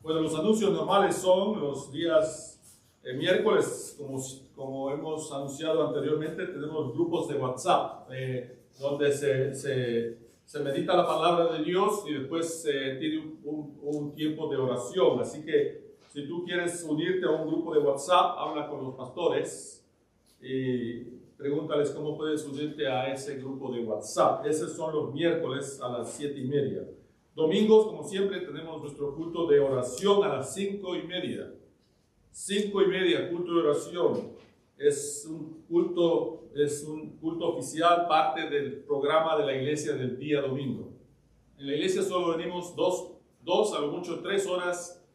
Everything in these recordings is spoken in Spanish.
Bueno, los anuncios normales son los días miércoles, como hemos anunciado anteriormente, tenemos grupos de WhatsApp donde se medita la palabra de Dios y después se tiene un tiempo de oración. Así que si tú quieres unirte a un grupo de WhatsApp, habla con los pastores y pregúntales cómo puedes unirte a ese grupo de WhatsApp. Esos son los miércoles a las 7:30. Domingos, como siempre, tenemos nuestro culto de oración a las 5:30. 5:30, culto de oración. Es un culto oficial, parte del programa de la iglesia del día domingo. En la iglesia solo venimos dos, a lo mucho 3 horas,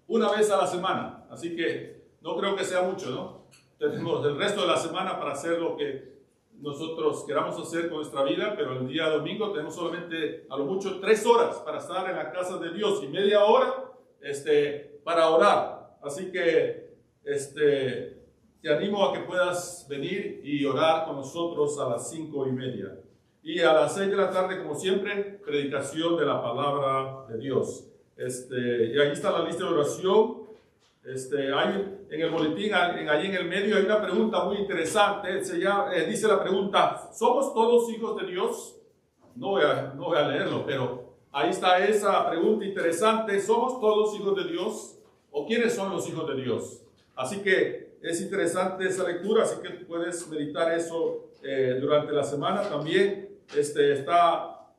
una vez a la semana. Así que no creo que sea mucho, ¿no? Tenemos el resto de la semana para hacer lo que nosotros queramos hacer con nuestra vida, pero el día domingo tenemos solamente a lo mucho 3 horas para estar en la casa de Dios y media hora para orar. Así que te animo a que puedas venir y orar con nosotros a las 5:30. Y a las 6 de la tarde, como siempre, predicación de la palabra de Dios. Y aquí está la lista de oración. Hay en el boletín, allí en el medio, hay una pregunta muy interesante. Dice la pregunta: ¿somos todos hijos de Dios? No voy a leerlo, pero ahí está esa pregunta interesante. ¿Somos todos hijos de Dios? ¿O quiénes son los hijos de Dios? Así que es interesante esa lectura, así que puedes meditar eso durante la semana. También está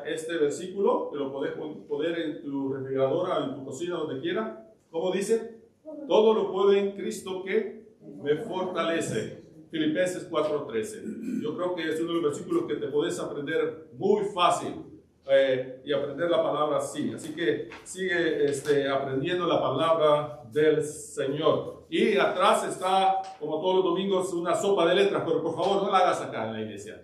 este versículo, que lo puedes poner en tu refrigeradora, en tu cocina, donde quiera. ¿Cómo dice? Todo lo puedo en Cristo que me fortalece. Filipenses 4:13. Yo creo que es uno de los versículos que te puedes aprender muy fácil y aprender la palabra así. Así que sigue aprendiendo la palabra del Señor. Y atrás está, como todos los domingos, una sopa de letras, pero por favor no la hagas acá en la iglesia.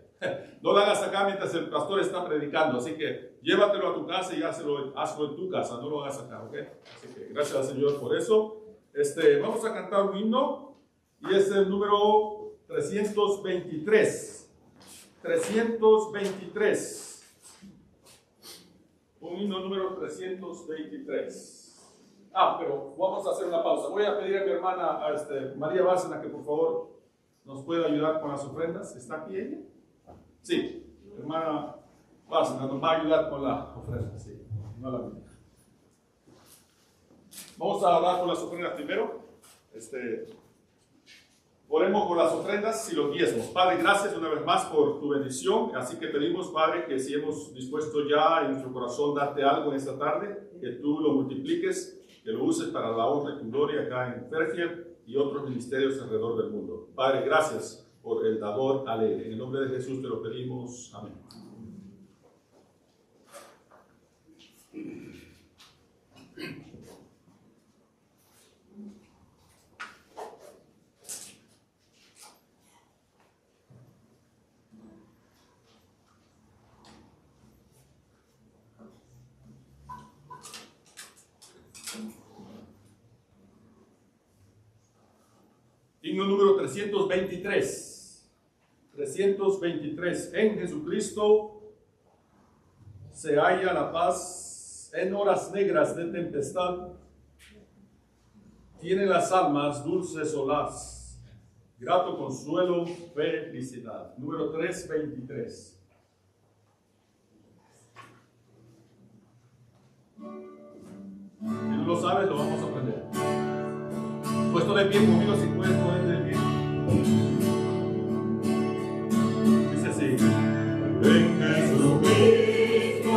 No la hagas acá mientras el pastor está predicando. Así que llévatelo a tu casa y hazlo en tu casa, no lo hagas acá, ¿ok? Así que gracias al Señor por eso. Vamos a cantar un himno y es el número 323. 323. Un himno número 323. Pero vamos a hacer una pausa. Voy a pedir a mi hermana María Bárcena que por favor nos pueda ayudar con las ofrendas. ¿Está aquí ella? Sí, hermana Bárcena nos va a ayudar con la ofrenda. Sí, no la vi. Vamos a hablar con las ofrendas primero. Oremos por las ofrendas y los diezmos. Padre, gracias una vez más por tu bendición. Así que pedimos, Padre, que si hemos dispuesto ya en nuestro corazón darte algo en esta tarde, que tú lo multipliques, que lo uses para la honra y tu gloria acá en Fairfield y otros ministerios alrededor del mundo. Padre, gracias por el dador alegre. En el nombre de Jesús te lo pedimos. Amén. Himno número 323. 323. En Jesucristo se halla la paz en horas negras de tempestad. Tiene las almas dulce solaz, grato consuelo, felicidad. Número 323. Si no lo sabes, lo vamos a aprender. Puesto de pie conmigo, si puedes poner de pie. Dice así: en Jesucristo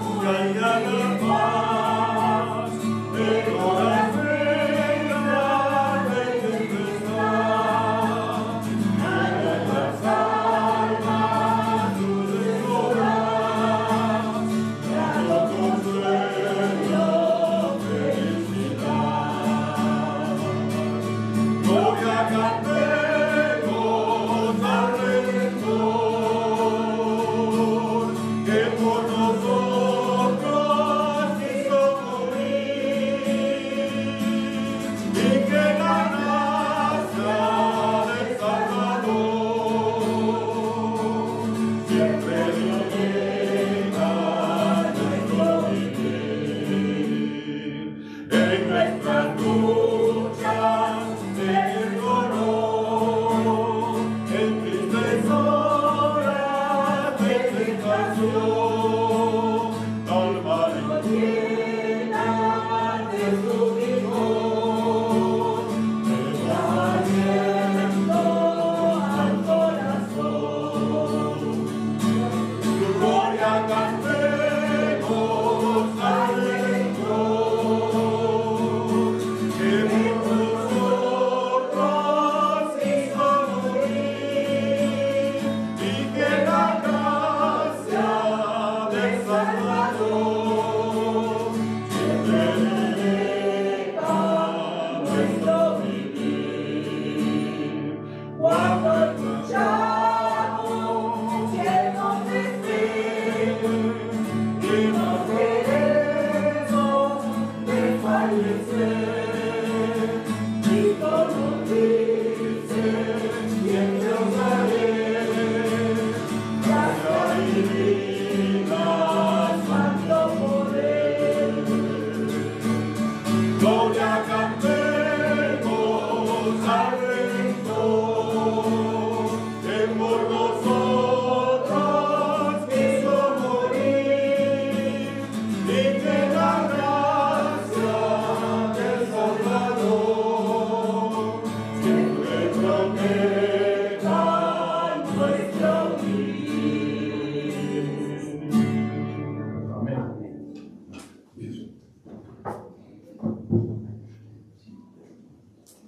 se halla la paz, en horas negras de tempestad, en las almas dulce solaz, grato consuelo, felicidad. Cantemos al Redentor, que por nosotros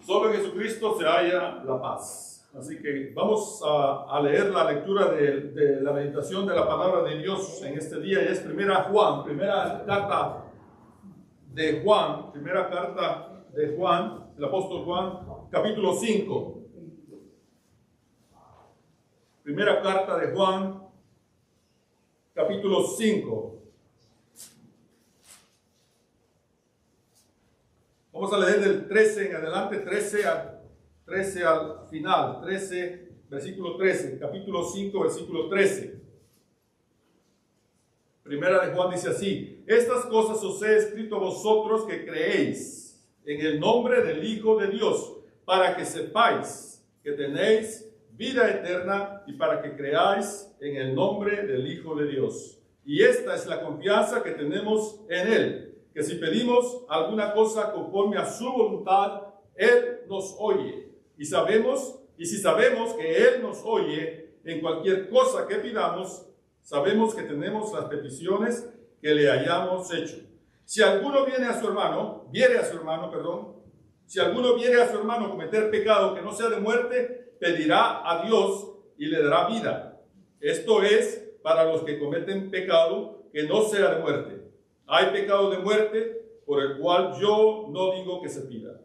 Solo en Jesucristo se halla la paz. Así que vamos a leer la lectura de la meditación de la palabra de Dios en este día. Y es primera carta de Juan, el apóstol Juan, capítulo 5. Primera carta de Juan, capítulo 5. Vamos a leer del 13 en adelante, 13 al final, 13, versículo 13, capítulo 5, versículo 13. Primera de Juan dice así: estas cosas os he escrito a vosotros que creéis en el nombre del Hijo de Dios, para que sepáis que tenéis vida eterna y para que creáis en el nombre del Hijo de Dios. Y esta es la confianza que tenemos en Él, que si pedimos alguna cosa conforme a su voluntad, Él nos oye. Y si sabemos que Él nos oye en cualquier cosa que pidamos, sabemos que tenemos las peticiones que le hayamos hecho. Si alguno viere a su hermano cometer pecado que no sea de muerte, pedirá a Dios y le dará vida. Esto es para los que cometen pecado que no sea de muerte. Hay pecado de muerte por el cual yo no digo que se pida.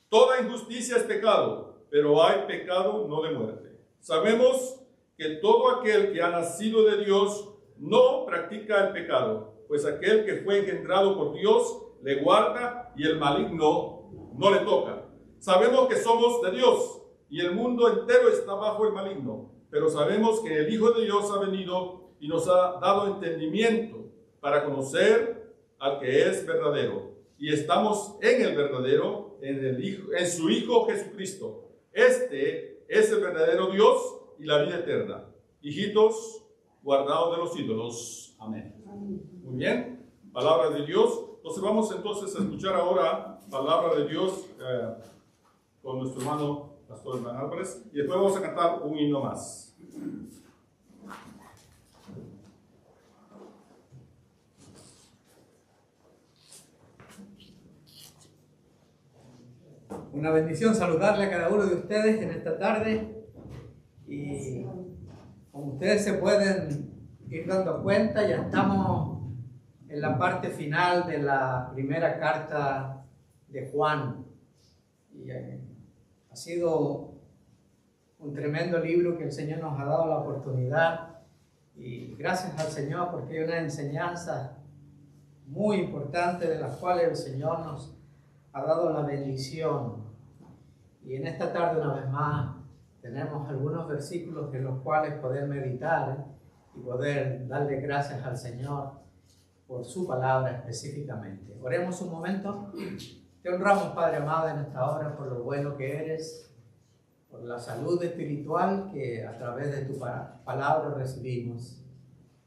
Toda injusticia es pecado, pero hay pecado no de muerte. Sabemos que todo aquel que ha nacido de Dios no practica el pecado, pues aquel que fue engendrado por Dios le guarda y el maligno no le toca. Sabemos que somos de Dios y el mundo entero está bajo el maligno, pero sabemos que el Hijo de Dios ha venido y nos ha dado entendimiento para conocer al que es verdadero, y estamos en el verdadero, en su Hijo Jesucristo. Este es el verdadero Dios y la vida eterna. Hijitos, guardados de los ídolos. Amén. Muy bien, palabra de Dios. Entonces vamos entonces a escuchar ahora palabra de Dios con nuestro hermano Pastor Hernán Álvarez, y después vamos a cantar un himno más. Una bendición saludarle a cada uno de ustedes en esta tarde, y como ustedes se pueden ir dando cuenta, ya estamos en la parte final de la primera carta de Juan, y ha sido un tremendo libro que el Señor nos ha dado la oportunidad, y gracias al Señor porque hay una enseñanza muy importante de las cuales el Señor nos ha dado la bendición. Y en esta tarde una vez más tenemos algunos versículos en los cuales poder meditar y poder darle gracias al Señor por su palabra específicamente. Oremos un momento. Te honramos, Padre amado, en esta hora por lo bueno que eres, por la salud espiritual que a través de tu palabra recibimos.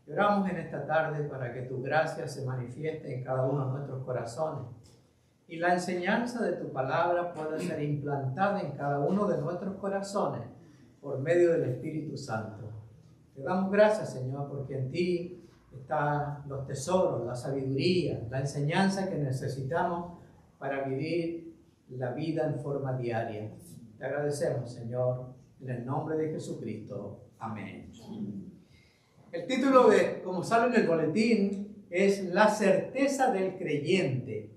Y oramos en esta tarde para que tu gracia se manifieste en cada uno de nuestros corazones y la enseñanza de tu palabra pueda ser implantada en cada uno de nuestros corazones por medio del Espíritu Santo. Te damos gracias, Señor, porque en ti están los tesoros, la sabiduría, la enseñanza que necesitamos para vivir la vida en forma diaria. Te agradecemos, Señor, en el nombre de Jesucristo. Amén. El título como sale en el boletín, es La certeza del creyente,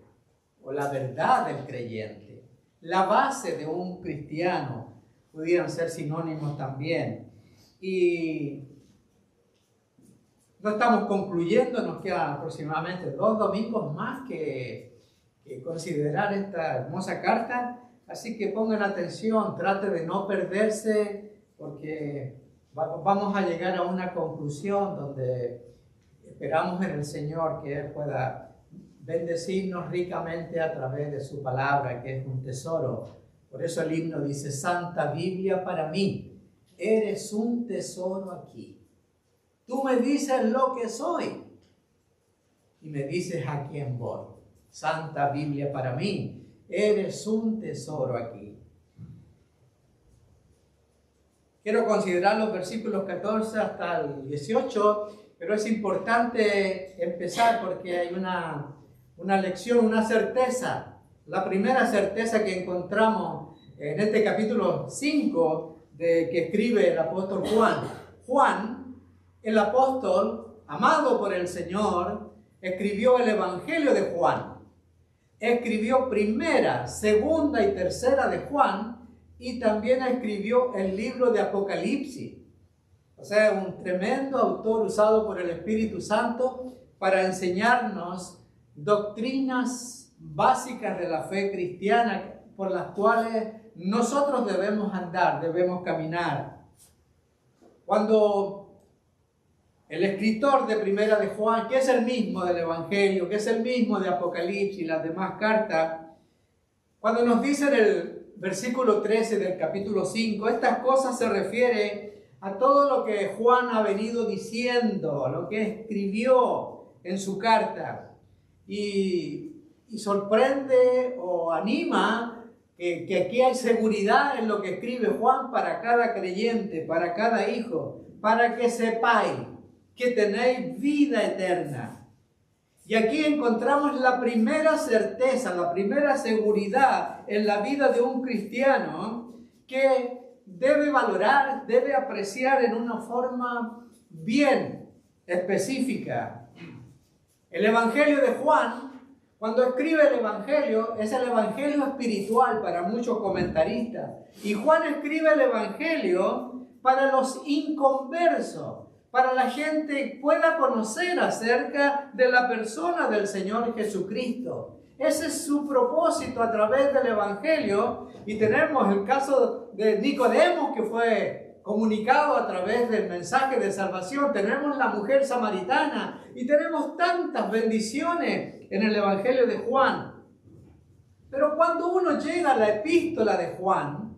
o la verdad del creyente. La base de un cristiano, pudieran ser sinónimos también. Y no estamos concluyendo, nos quedan aproximadamente 2 domingos más que considerar esta hermosa carta. Así que pongan atención, trate de no perderse, porque vamos a llegar a una conclusión donde esperamos en el Señor que Él pueda bendecirnos ricamente a través de su palabra, que es un tesoro. Por eso el himno dice: Santa Biblia para mí, eres un tesoro aquí. Tú me dices lo que soy y me dices a quién voy. Santa Biblia para mí, eres un tesoro aquí. Quiero considerar los versículos 14 hasta el 18, pero es importante empezar porque hay una lección, una certeza. La primera certeza que encontramos en este capítulo 5 que escribe el apóstol Juan. Juan, el apóstol, amado por el Señor, escribió el Evangelio de Juan. Escribió primera, segunda y tercera de Juan, y también escribió el libro de Apocalipsis. O sea, un tremendo autor usado por el Espíritu Santo para enseñarnos doctrinas básicas de la fe cristiana por las cuales nosotros debemos andar, debemos caminar. Cuando el escritor de Primera de Juan, que es el mismo del Evangelio, que es el mismo de Apocalipsis y las demás cartas, cuando nos dice en el versículo 13 del capítulo 5, estas cosas se refiere a todo lo que Juan ha venido diciendo, lo que escribió en su carta. Y sorprende o anima que aquí hay seguridad en lo que escribe Juan para cada creyente, para cada hijo, para que sepáis que tenéis vida eterna. Y aquí encontramos la primera certeza, la primera seguridad en la vida de un cristiano que debe valorar, debe apreciar en una forma bien específica. El Evangelio de Juan, cuando escribe el Evangelio, es el Evangelio espiritual para muchos comentaristas. Y Juan escribe el Evangelio para los inconversos, para la gente que pueda conocer acerca de la persona del Señor Jesucristo. Ese es su propósito a través del Evangelio. Y tenemos el caso de Nicodemo, que fue comunicado a través del mensaje de salvación. Tenemos la mujer samaritana y tenemos tantas bendiciones en el Evangelio de Juan. Pero cuando uno llega a la epístola de Juan,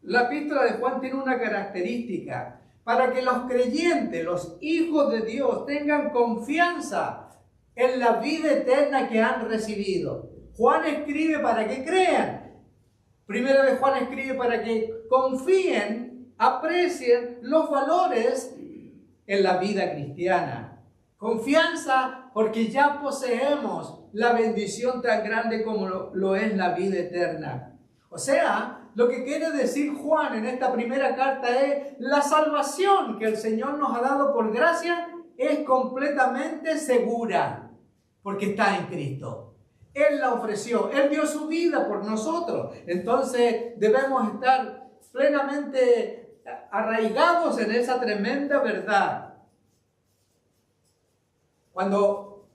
la epístola de Juan tiene una característica: para que los creyentes, los hijos de Dios, tengan confianza en la vida eterna que han recibido. Juan escribe para que crean. Primero de Juan escribe para que confíen, aprecien los valores en la vida cristiana. Confianza porque ya poseemos la bendición tan grande como lo es la vida eterna. O sea, lo que quiere decir Juan en esta primera carta es: la salvación que el Señor nos ha dado por gracia es completamente segura, porque está en Cristo. Él la ofreció, Él dio su vida por nosotros. Entonces debemos estar plenamente arraigados en esa tremenda verdad. Cuando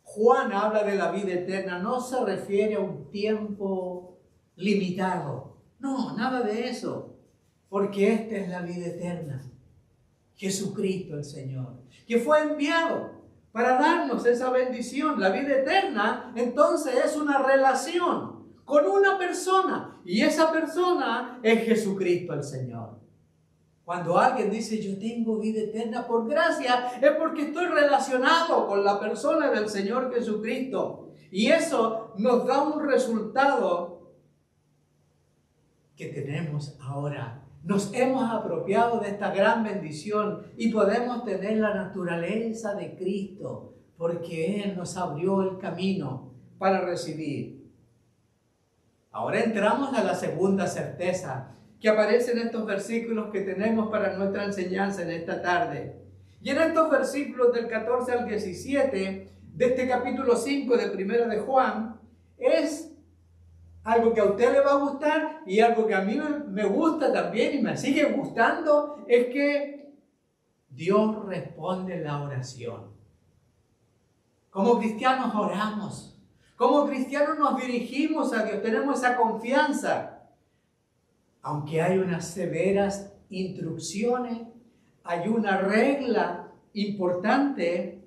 Juan habla de la vida eterna, no se refiere a un tiempo limitado. No, nada de eso, porque esta es la vida eterna. Jesucristo el Señor, que fue enviado para darnos esa bendición. La vida eterna, entonces, es una relación con una persona, y esa persona es Jesucristo el Señor. Cuando alguien dice yo tengo vida eterna por gracia, es porque estoy relacionado con la persona del Señor Jesucristo. Y eso nos da un resultado que tenemos ahora. Nos hemos apropiado de esta gran bendición y podemos tener la naturaleza de Cristo, porque Él nos abrió el camino para recibir. Ahora entramos a la segunda certeza que aparece en estos versículos que tenemos para nuestra enseñanza en esta tarde. Y en estos versículos del 14 al 17 de este capítulo 5 de Primera de Juan, es algo que a usted le va a gustar y algo que a mí me gusta también y me sigue gustando, es que Dios responde la oración. Como cristianos oramos, como cristianos nos dirigimos a Dios, tenemos esa confianza. Aunque hay unas severas instrucciones, hay una regla importante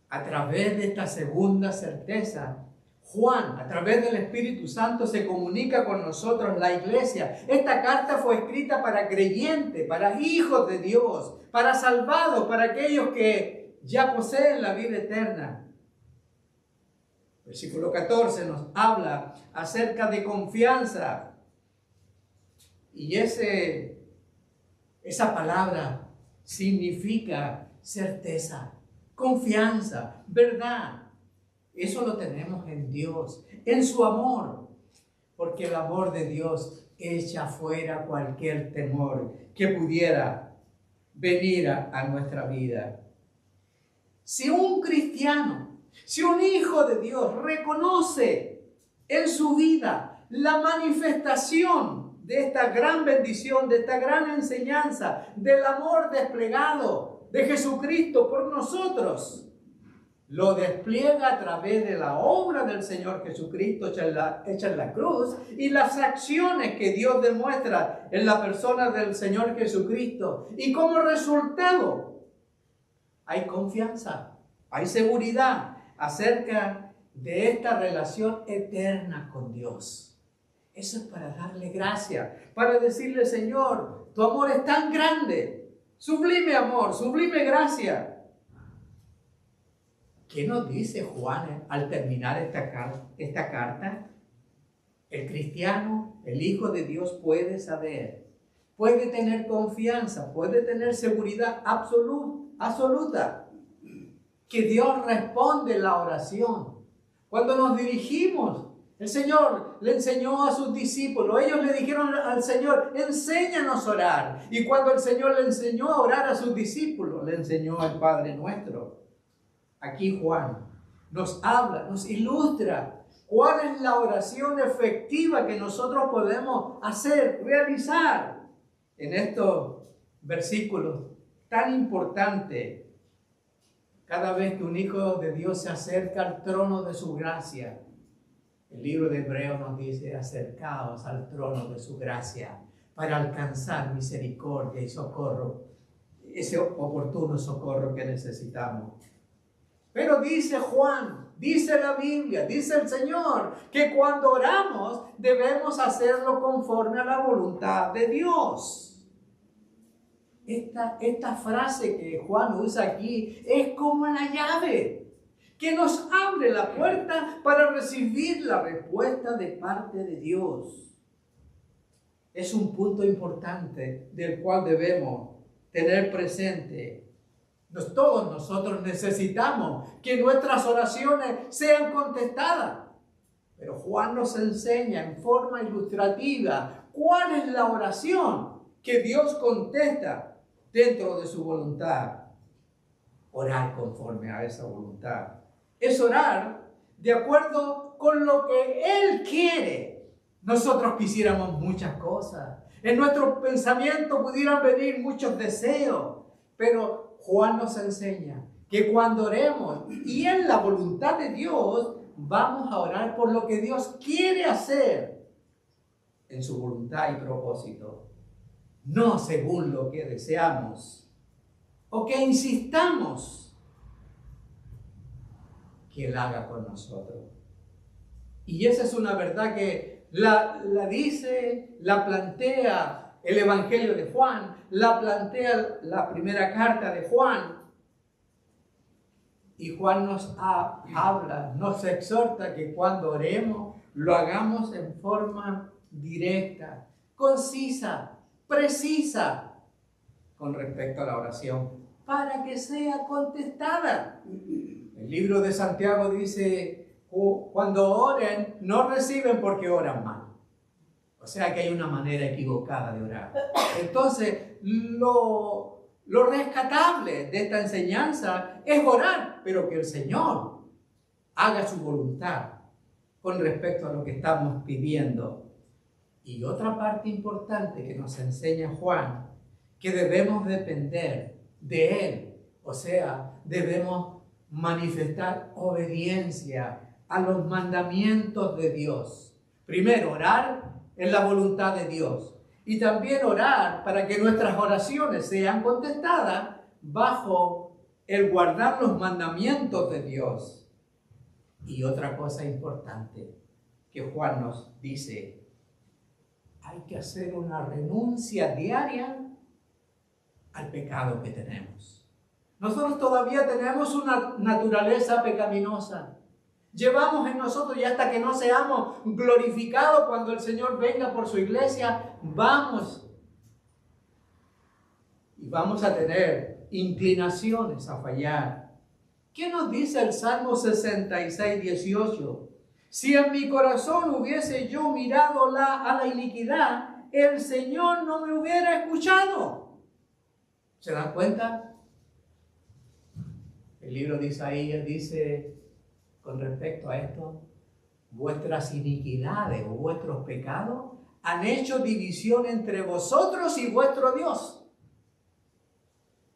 a través de esta segunda certeza. Juan, a través del Espíritu Santo, se comunica con nosotros, la iglesia. Esta carta fue escrita para creyentes, para hijos de Dios, para salvados, para aquellos que ya poseen la vida eterna. Versículo 14 nos habla acerca de confianza. Y esa palabra significa certeza, confianza, verdad. Eso lo tenemos en Dios, en su amor. Porque el amor de Dios echa fuera cualquier temor que pudiera venir a nuestra vida. Si un cristiano, si un hijo de Dios reconoce en su vida la manifestación de esta gran bendición, de esta gran enseñanza, del amor desplegado de Jesucristo por nosotros, lo despliega a través de la obra del Señor Jesucristo hecha en la cruz y las acciones que Dios demuestra en la persona del Señor Jesucristo. Y como resultado, hay confianza, hay seguridad acerca de esta relación eterna con Dios. Eso es para darle gracias, para decirle, Señor, tu amor es tan grande, sublime amor, sublime gracia. ¿Qué nos dice Juan al terminar esta carta? El cristiano, el Hijo de Dios puede saber, puede tener confianza, puede tener seguridad absoluta, que Dios responde la oración. Cuando nos dirigimos, el Señor le enseñó a sus discípulos, ellos le dijeron al Señor, enséñanos a orar. Y cuando el Señor le enseñó a orar a sus discípulos, le enseñó al Padre Nuestro. Aquí Juan nos habla, nos ilustra cuál es la oración efectiva que nosotros podemos hacer, realizar en estos versículos tan importantes. Cada vez que un hijo de Dios se acerca al trono de su gracia, el libro de Hebreos nos dice, acercaos al trono de su gracia para alcanzar misericordia y socorro, ese oportuno socorro que necesitamos. Pero dice Juan, dice la Biblia, dice el Señor, que cuando oramos debemos hacerlo conforme a la voluntad de Dios. Esta frase que Juan usa aquí es como la llave que nos abre la puerta para recibir la respuesta de parte de Dios. Es un punto importante del cual debemos tener presente. Todos nosotros necesitamos que nuestras oraciones sean contestadas. Pero Juan nos enseña en forma ilustrativa cuál es la oración que Dios contesta dentro de su voluntad. Orar conforme a esa voluntad es orar de acuerdo con lo que Él quiere. Nosotros quisiéramos muchas cosas. En nuestro pensamiento pudieran venir muchos deseos. Pero Juan nos enseña que cuando oremos y en la voluntad de Dios, vamos a orar por lo que Dios quiere hacer en su voluntad y propósito. No según lo que deseamos o que insistamos que Él haga con nosotros. Y esa es una verdad que la dice, la plantea el Evangelio de Juan, la plantea la primera carta de Juan. Y Juan nos habla, nos exhorta que cuando oremos lo hagamos en forma directa, concisa, precisa con respecto a la oración, para que sea contestada. El libro de Santiago dice, cuando oren, no reciben porque oran mal. O sea que hay una manera equivocada de orar. Entonces, lo rescatable de esta enseñanza es orar, pero que el Señor haga su voluntad con respecto a lo que estamos pidiendo. Y otra parte importante que nos enseña Juan, que debemos depender de Él. O sea, debemos manifestar obediencia a los mandamientos de Dios. Primero, orar en la voluntad de Dios. Y también orar para que nuestras oraciones sean contestadas bajo el guardar los mandamientos de Dios. Y otra cosa importante que Juan nos dice, hay que hacer una renuncia diaria al pecado que tenemos. Nosotros todavía tenemos una naturaleza pecaminosa. Llevamos en nosotros, y hasta que no seamos glorificados cuando el Señor venga por su iglesia, vamos a tener inclinaciones a fallar. ¿Qué nos dice el Salmo 66, 18? Si en mi corazón hubiese yo mirado a la iniquidad, el Señor no me hubiera escuchado. ¿Se dan cuenta? El libro de Isaías dice con respecto a esto, vuestras iniquidades o vuestros pecados han hecho división entre vosotros y vuestro Dios.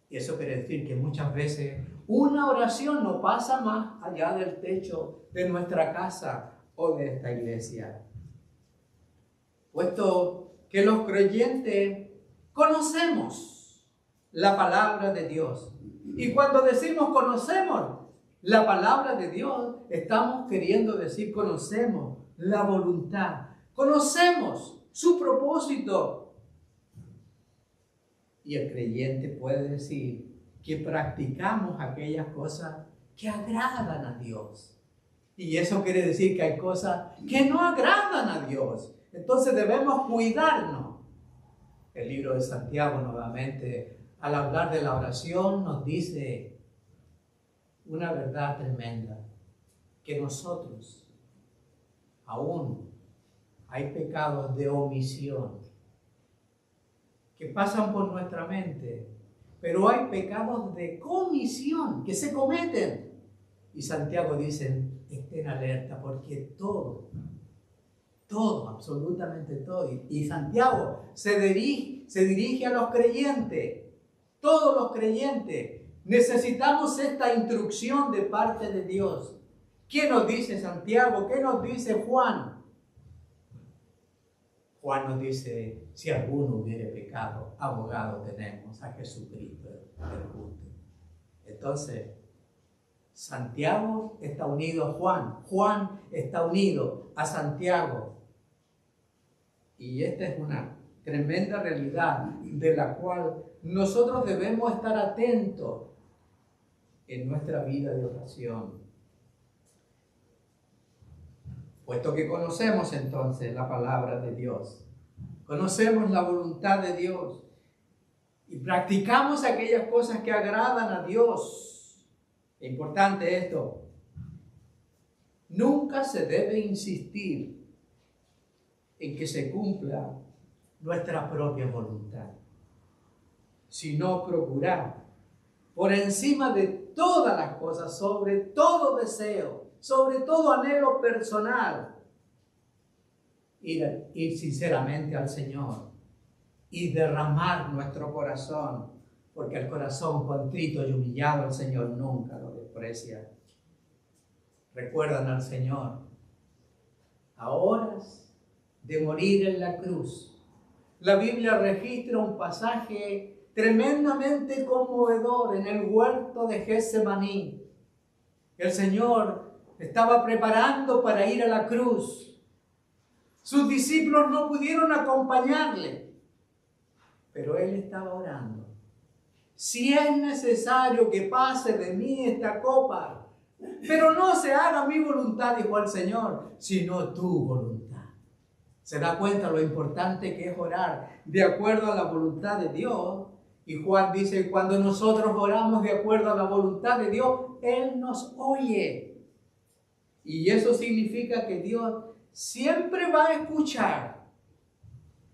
Y eso quiere decir que muchas veces una oración no pasa más allá del techo de nuestra casa o de esta iglesia. Puesto que los creyentes conocemos la palabra de Dios. Y cuando decimos conocemos la palabra de Dios, estamos queriendo decir conocemos la voluntad, conocemos su propósito. Y el creyente puede decir que practicamos aquellas cosas que agradan a Dios. Y eso quiere decir que hay cosas que no agradan a Dios. Entonces debemos cuidarnos. El libro de Santiago nuevamente, al hablar de la oración, nos dice una verdad tremenda, que nosotros aún hay pecados de omisión que pasan por nuestra mente, pero hay pecados de comisión que se cometen. Y Santiago dice, estén alerta porque todo, absolutamente todo. Y Santiago se dirige a los creyentes, todos los creyentes. Necesitamos esta instrucción de parte de Dios. ¿Qué nos dice Santiago? ¿Qué nos dice Juan? Juan nos dice, si alguno hubiere pecado, abogado tenemos a Jesucristo el justo. Entonces, Santiago está unido a Juan. Juan está unido a Santiago. Y esta es una tremenda realidad de la cual nosotros debemos estar atentos en nuestra vida de oración. Puesto que conocemos entonces la palabra de Dios, conocemos la voluntad de Dios y practicamos aquellas cosas que agradan a Dios. Es importante esto. Nunca se debe insistir en que se cumpla nuestra propia voluntad, sino procurar por encima de todas las cosas, sobre todo deseo, sobre todo anhelo personal, ir sinceramente al Señor y derramar nuestro corazón, porque el corazón contrito y humillado el Señor nunca lo desprecia. Recuerdan al Señor a horas de morir en la cruz. La Biblia registra un pasaje tremendamente conmovedor en el huerto de Getsemaní. El Señor estaba preparando para ir a la cruz. Sus discípulos no pudieron acompañarle. pero él estaba orando. Si es necesario que pase de mí esta copa, pero no se haga mi voluntad, dijo el Señor, sino tu voluntad. ¿Se da cuenta lo importante que es orar de acuerdo a la voluntad de Dios? Y Juan dice, cuando nosotros oramos de acuerdo a la voluntad de Dios, Él nos oye. Y eso significa que Dios siempre va a escuchar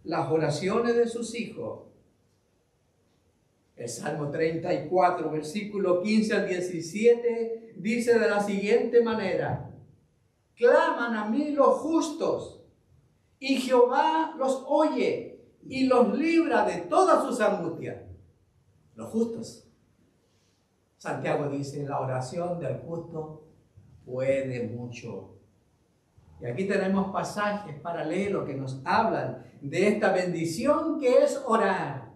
las oraciones de sus hijos. El Salmo 34, versículo 15 al 17, dice de la siguiente manera: claman a mí los justos, y Jehová los oye, y los libra de todas sus angustias. Los justos. Santiago dice, la oración del justo puede mucho. Y aquí tenemos pasajes paralelos que nos hablan de esta bendición que es orar.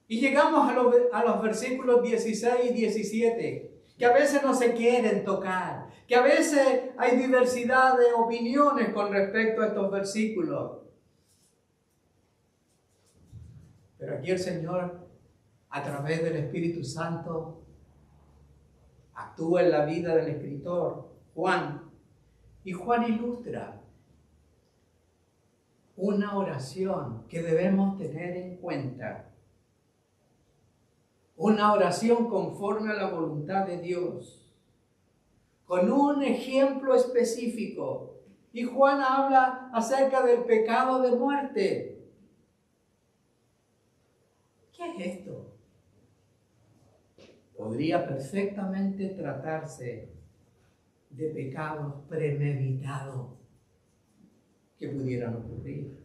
Y llegamos a los versículos 16 y 17, que a veces no se quieren tocar, que a veces hay diversidad de opiniones con respecto a estos versículos. Pero aquí el Señor, a través del Espíritu Santo, actúa en la vida del escritor Juan. Y Juan ilustra una oración que debemos tener en cuenta. Una oración conforme a la voluntad de Dios, con un ejemplo específico. Y Juan habla acerca del pecado de muerte. ¿Qué es esto? Podría perfectamente tratarse de pecados premeditados que pudieran ocurrir.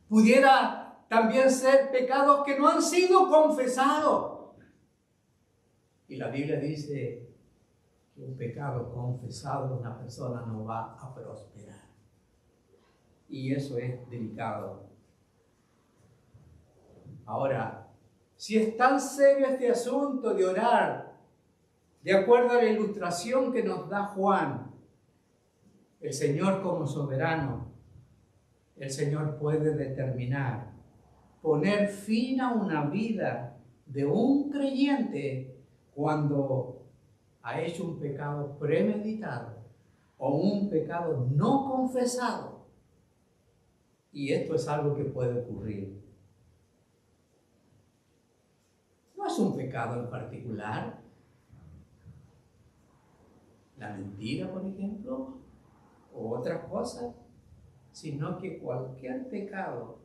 Pudiera también ser pecados que no han sido confesados. Y la Biblia dice que un pecado confesado de una persona no va a prosperar. Y eso es delicado. Ahora, si es tan serio este asunto de orar, de acuerdo a la ilustración que nos da Juan, el Señor como soberano, el Señor puede determinar, poner fin a una vida de un creyente cuando ha hecho un pecado premeditado o un pecado no confesado. Y esto es algo que puede ocurrir. No es un pecado en particular. La mentira, por ejemplo, o otras cosas, sino que cualquier pecado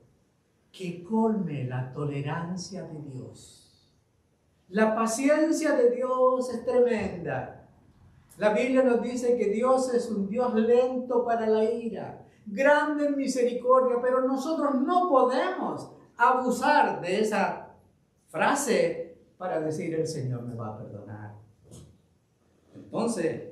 que colme la tolerancia de Dios. La paciencia de Dios es tremenda. La Biblia nos dice que Dios es un Dios lento para la ira, grande en misericordia, pero nosotros no podemos abusar de esa frase para decir el Señor me va a perdonar. Entonces,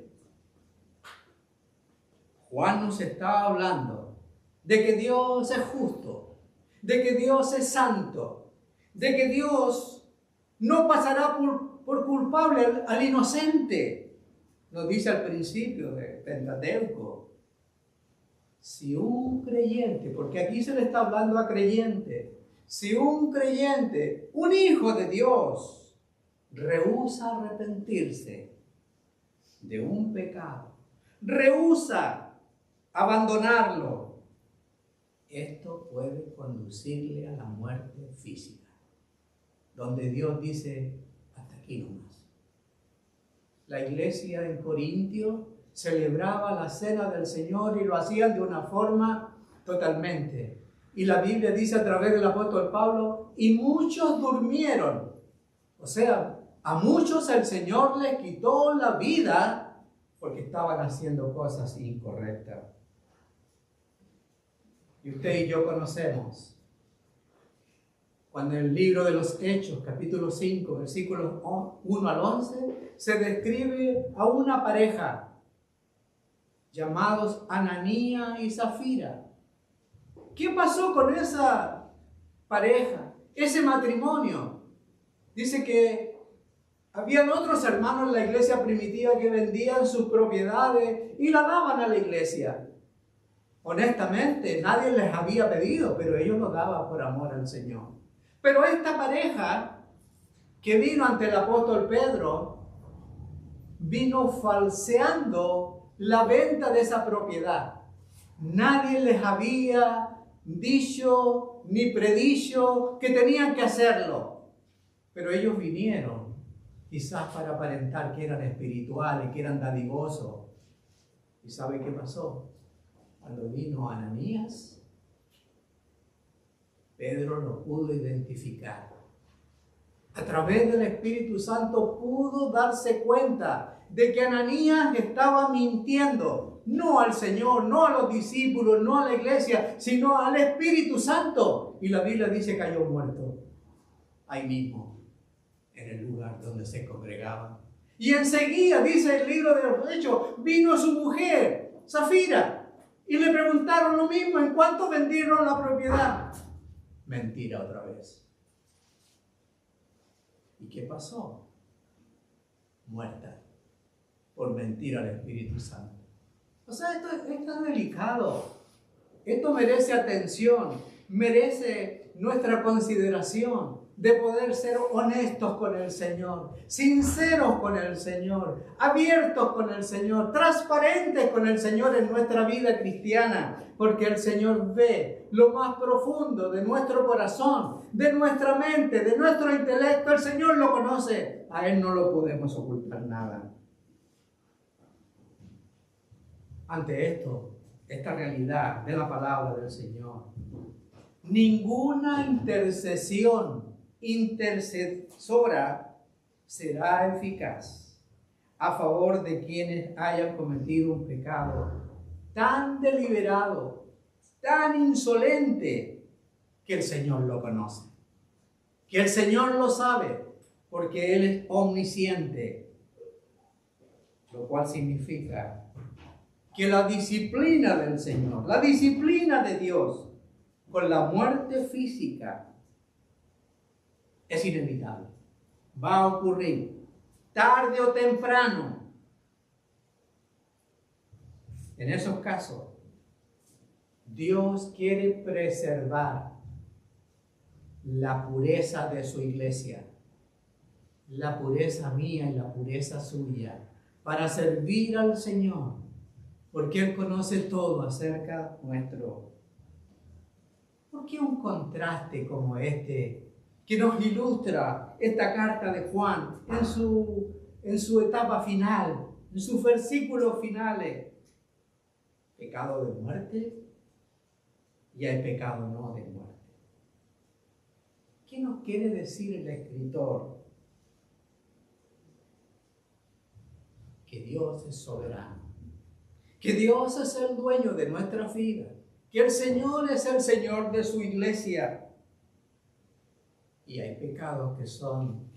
Juan nos está hablando de que Dios es justo, de que Dios es santo, de que Dios no pasará por culpable al inocente. Nos dice al principio del Pentateuco. Si un creyente, porque aquí se le está hablando a creyente, si un creyente, un hijo de Dios, rehúsa arrepentirse de un pecado, rehúsa abandonarlo, esto puede conducirle a la muerte física, donde Dios dice, hasta aquí nomás. La iglesia en Corintio celebraba la cena del Señor y lo hacían de una forma totalmente. Y la Biblia dice a través del apóstol Pablo, y muchos durmieron. O sea, a muchos el Señor les quitó la vida porque estaban haciendo cosas incorrectas. Y usted y yo conocemos cuando en el libro de los Hechos, capítulo 5, versículos 1 al 11, se describe a una pareja llamados Ananía y Zafira. ¿Qué pasó con esa pareja, ese matrimonio? Dice que habían otros hermanos en la iglesia primitiva que vendían sus propiedades y la daban a la iglesia. Honestamente, nadie les había pedido, pero ellos lo daban por amor al Señor. Pero esta pareja que vino ante el apóstol Pedro, vino falseando la venta de esa propiedad. Nadie les había dicho ni predicho que tenían que hacerlo. Pero ellos vinieron, quizás para aparentar que eran espirituales, que eran dadivosos. ¿Y sabe qué pasó? Cuando vino Ananías, Pedro lo pudo identificar. A través del Espíritu Santo pudo darse cuenta de que Ananías estaba mintiendo, no al Señor, no a los discípulos, no a la iglesia, sino al Espíritu Santo. Y la Biblia dice que cayó muerto ahí mismo, en el lugar donde se congregaban. Y enseguida, dice el libro de los Hechos, vino su mujer, Zafira, y le preguntaron lo mismo: ¿en cuánto vendieron la propiedad? Mentira otra vez. ¿Y qué pasó? Muerta por mentir al Espíritu Santo. O sea, esto es delicado. Esto merece atención, merece nuestra consideración de poder ser honestos con el Señor, sinceros con el Señor, abiertos con el Señor, transparentes con el Señor en nuestra vida cristiana, porque el Señor ve lo más profundo de nuestro corazón, de nuestra mente, de nuestro intelecto. El Señor lo conoce, a Él no lo podemos ocultar nada. Ante esto, esta realidad de la palabra del Señor, ninguna intercesora será eficaz a favor de quienes hayan cometido un pecado tan deliberado, tan insolente, que el Señor lo conoce, que el Señor lo sabe, porque Él es omnisciente, lo cual significa que la disciplina del Señor, la disciplina de Dios con la muerte física es inevitable. Va a ocurrir tarde o temprano. En esos casos, Dios quiere preservar la pureza de su iglesia, la pureza mía y la pureza suya, para servir al Señor, porque Él conoce todo acerca nuestro. ¿Por qué un contraste como este, que nos ilustra esta carta de Juan en su etapa final, en sus versículos finales? Pecado de muerte y hay pecado no de muerte. ¿Qué nos quiere decir el escritor? Que Dios es soberano, que Dios es el dueño de nuestra vida, que el Señor es el Señor de su iglesia. Y hay pecados que son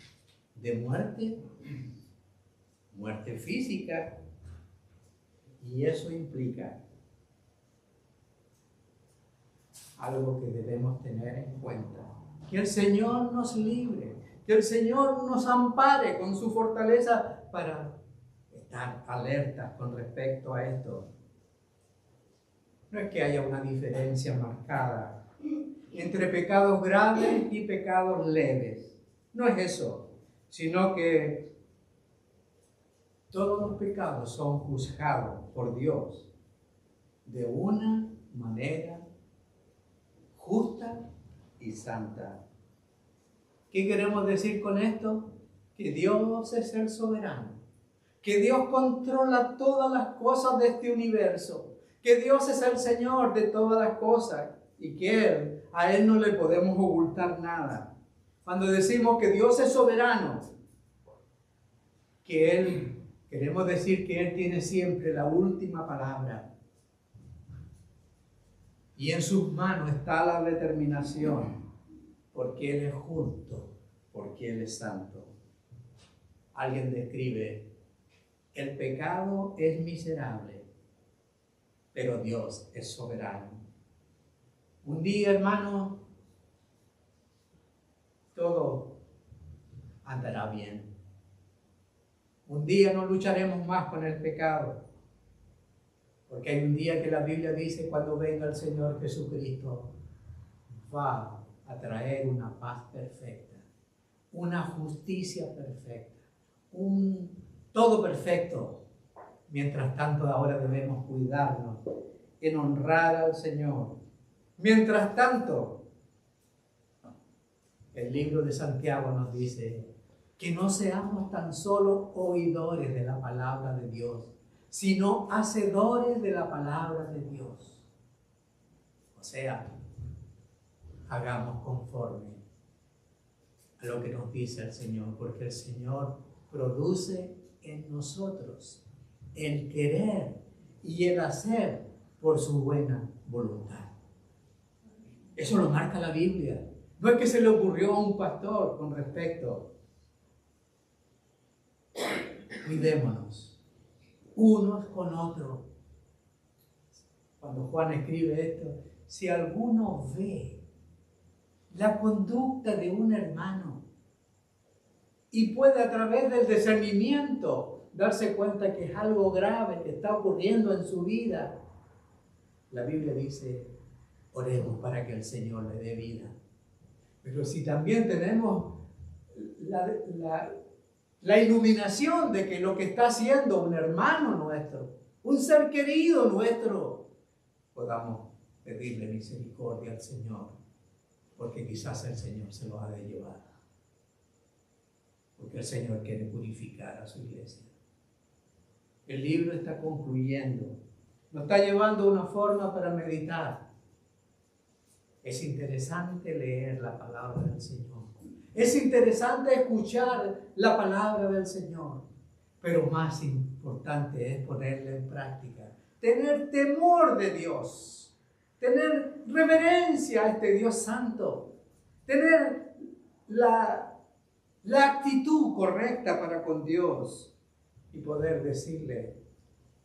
de muerte, muerte física, y eso implica algo que debemos tener en cuenta: que el Señor nos libre, que el Señor nos ampare con su fortaleza para estar alertas con respecto a esto. No es que haya una diferencia marcada entre pecados graves y pecados leves. No es eso, sino que todos los pecados son juzgados por Dios de una manera justa y santa. ¿Qué queremos decir con esto? Que Dios es el soberano, que Dios controla todas las cosas de este universo, que Dios es el Señor de todas las cosas y que a Él no le podemos ocultar nada. Cuando decimos que Dios es soberano, queremos decir que Él tiene siempre la última palabra. Y en sus manos está la determinación, porque Él es justo, porque Él es santo. Alguien describe: el pecado es miserable, pero Dios es soberano. Un día, hermano, todo andará bien. Un día no lucharemos más con el pecado, Porque hay un día que la Biblia dice, cuando venga el Señor Jesucristo, va a traer una paz perfecta, una justicia perfecta, un todo perfecto. Mientras tanto, ahora debemos cuidarnos en honrar al Señor. Mientras tanto, el libro de Santiago nos dice que no seamos tan solo oidores de la palabra de Dios, sino hacedores de la palabra de Dios. O sea, hagamos conforme a lo que nos dice el Señor, porque el Señor produce en nosotros el querer y el hacer por su buena voluntad. Eso lo marca la Biblia. No es que se le ocurrió a un pastor con respecto. Cuidémonos unos con otros. Cuando Juan escribe esto, si alguno ve la conducta de un hermano y puede a través del discernimiento darse cuenta que es algo grave que está ocurriendo en su vida, la Biblia dice, oremos para que el Señor le dé vida. Pero si también tenemos la iluminación de que lo que está haciendo un hermano nuestro, un ser querido nuestro, podamos pedirle misericordia al Señor, porque quizás el Señor se lo ha de llevar. Porque el Señor quiere purificar a su iglesia. El libro está concluyendo. Nos está llevando a una forma para meditar. Es interesante leer la palabra del Señor. Es interesante escuchar la palabra del Señor. Pero más importante es ponerla en práctica. Tener temor de Dios. Tener reverencia a este Dios santo. Tener la actitud correcta para con Dios. Y poder decirle,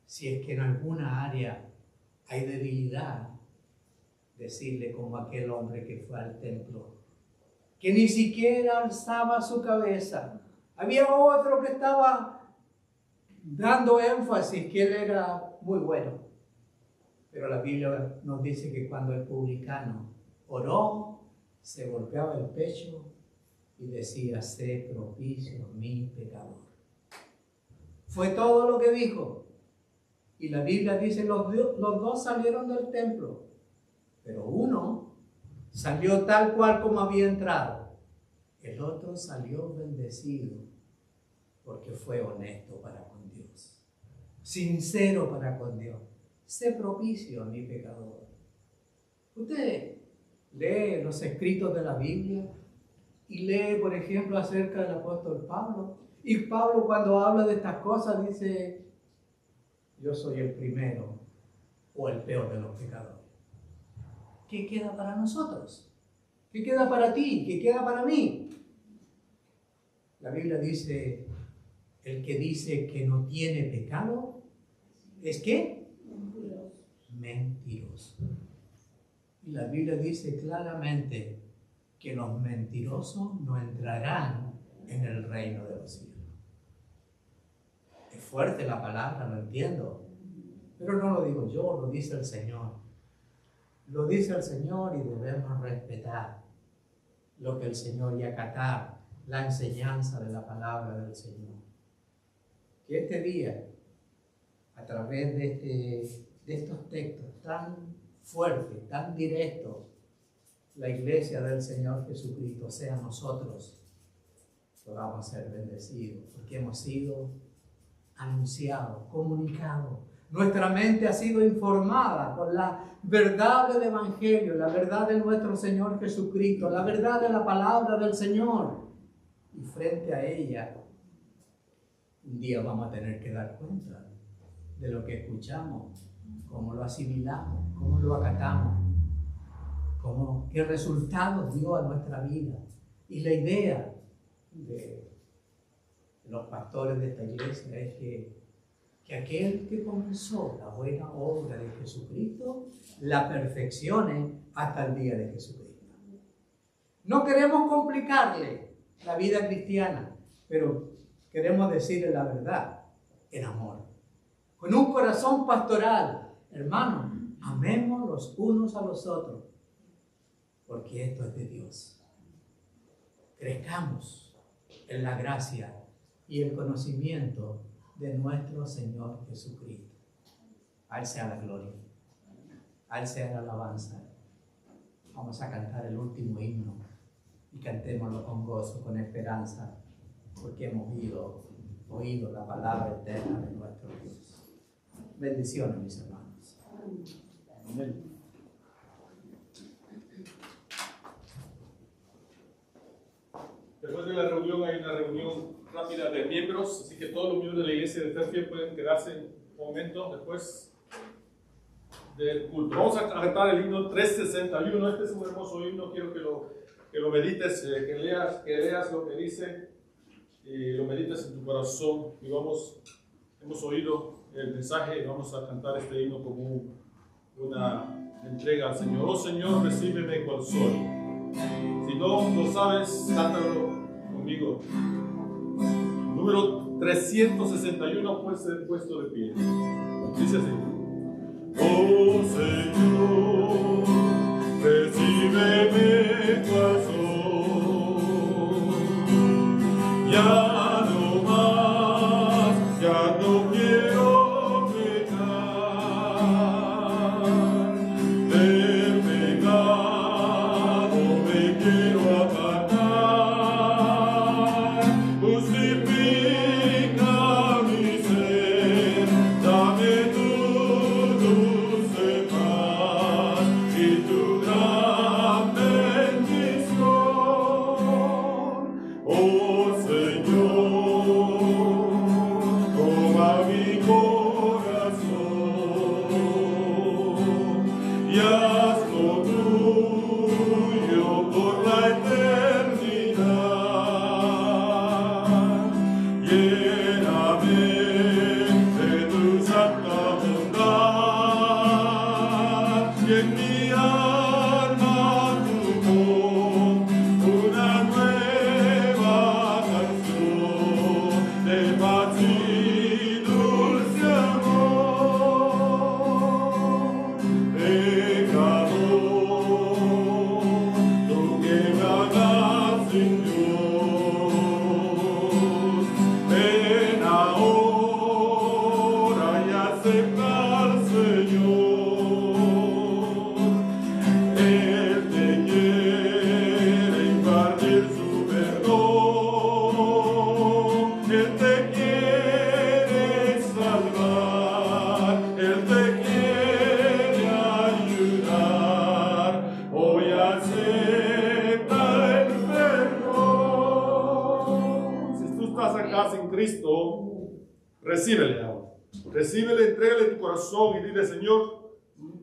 si es que en alguna área hay debilidad, decirle como aquel hombre que fue al templo, que ni siquiera alzaba su cabeza. Había otro que estaba dando énfasis que él era muy bueno. Pero la Biblia nos dice que cuando el publicano oró, se golpeaba el pecho y decía, sé propicio a mi pecador. Fue todo lo que dijo. Y la Biblia dice, los dos salieron del templo, pero uno salió tal cual como había entrado. El otro salió bendecido porque fue honesto para con Dios, sincero para con Dios. Sé propicio a mi pecador. Usted lee los escritos de la Biblia y lee, por ejemplo, acerca del apóstol Pablo. Y Pablo, cuando habla de estas cosas, dice, yo soy el primero o el peor de los pecadores. ¿Qué queda para nosotros? ¿Qué queda para ti? ¿Qué queda para mí? La Biblia dice, el que dice que no tiene pecado, ¿es qué? Mentiroso. Y la Biblia dice claramente que los mentirosos no entrarán en el reino de los cielos. Es fuerte la palabra, lo entiendo, pero no lo digo yo, lo dice el Señor. Lo dice el Señor y debemos respetar lo que el Señor y acatar la enseñanza de la palabra del Señor. Que este día, a través de estos textos tan fuertes, tan directos, la iglesia del Señor Jesucristo, sea nosotros, podamos ser bendecidos, porque hemos sido anunciados, comunicados. Nuestra mente ha sido informada por la verdad del Evangelio, la verdad de nuestro Señor Jesucristo, la verdad de la palabra del Señor. Y frente a ella, un día vamos a tener que dar cuenta de lo que escuchamos, cómo lo asimilamos, cómo lo acatamos, qué resultados dio a nuestra vida. Y la idea de los pastores de esta iglesia es que aquel que comenzó la buena obra de Jesucristo la perfeccione hasta el día de Jesucristo. No queremos complicarle la vida cristiana, pero queremos decirle la verdad en amor, con un corazón pastoral, Hermanos, amemos los unos a los otros, porque esto es de Dios. Crezcamos en la gracia y el conocimiento de nuestro Señor Jesucristo. A Él sea la gloria, a Él sea la alabanza. Vamos a cantar el último himno y cantémoslo con gozo, con esperanza, porque hemos oído la palabra eterna de nuestro Dios. Bendiciones, mis hermanos. Amén. Después de la reunión hay una reunión rápida de miembros, así que todos los miembros de la iglesia de Fairfield pueden quedarse un momento después del culto. Vamos a cantar el himno 361. Este es un hermoso himno, quiero que lo medites, que leas lo que dice y lo medites en tu corazón. Y hemos oído el mensaje y vamos a cantar este himno como una entrega al Señor. Oh Señor, recíbeme cual soy. Si no lo sabes, cántalo conmigo. Número 361 puede ser puesto de pie. Dice así. Oh Señor, recíbeme cual soy. Ya no más, ya no quiero pecar. Del pecado me quiero apartar. Justifica mi ser, dame tu dulce paz y tu gran bendición. Oh Señor, toma mi corazón y hazlo tuyo por la eternidad. Lléname de tu santa bondad y en mi alma tu voz, una nueva canción de paz y dulce amor. Pecador, tú que vagas sin Dios, ven ahora y aceptar, Señor. Él te quiere impartir su perdón, Él te quiere salvar, Él te quiere ayudar. Hoy acepta el perdón. Si tú estás acá sin Cristo, recíbele ahora. Recíbele, entrégale tu corazón y dile: Señor,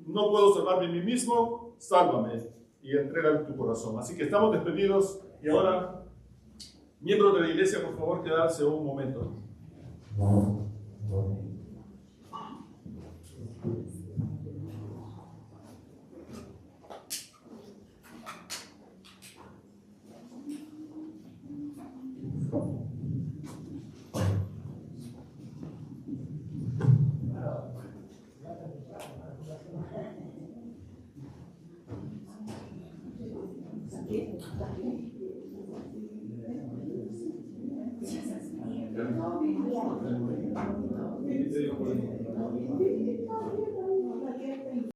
no puedo salvarme a mí mismo, sálvame, y entrégale tu corazón. Así que estamos despedidos y ahora, miembros de la iglesia, por favor, quedarse un momento.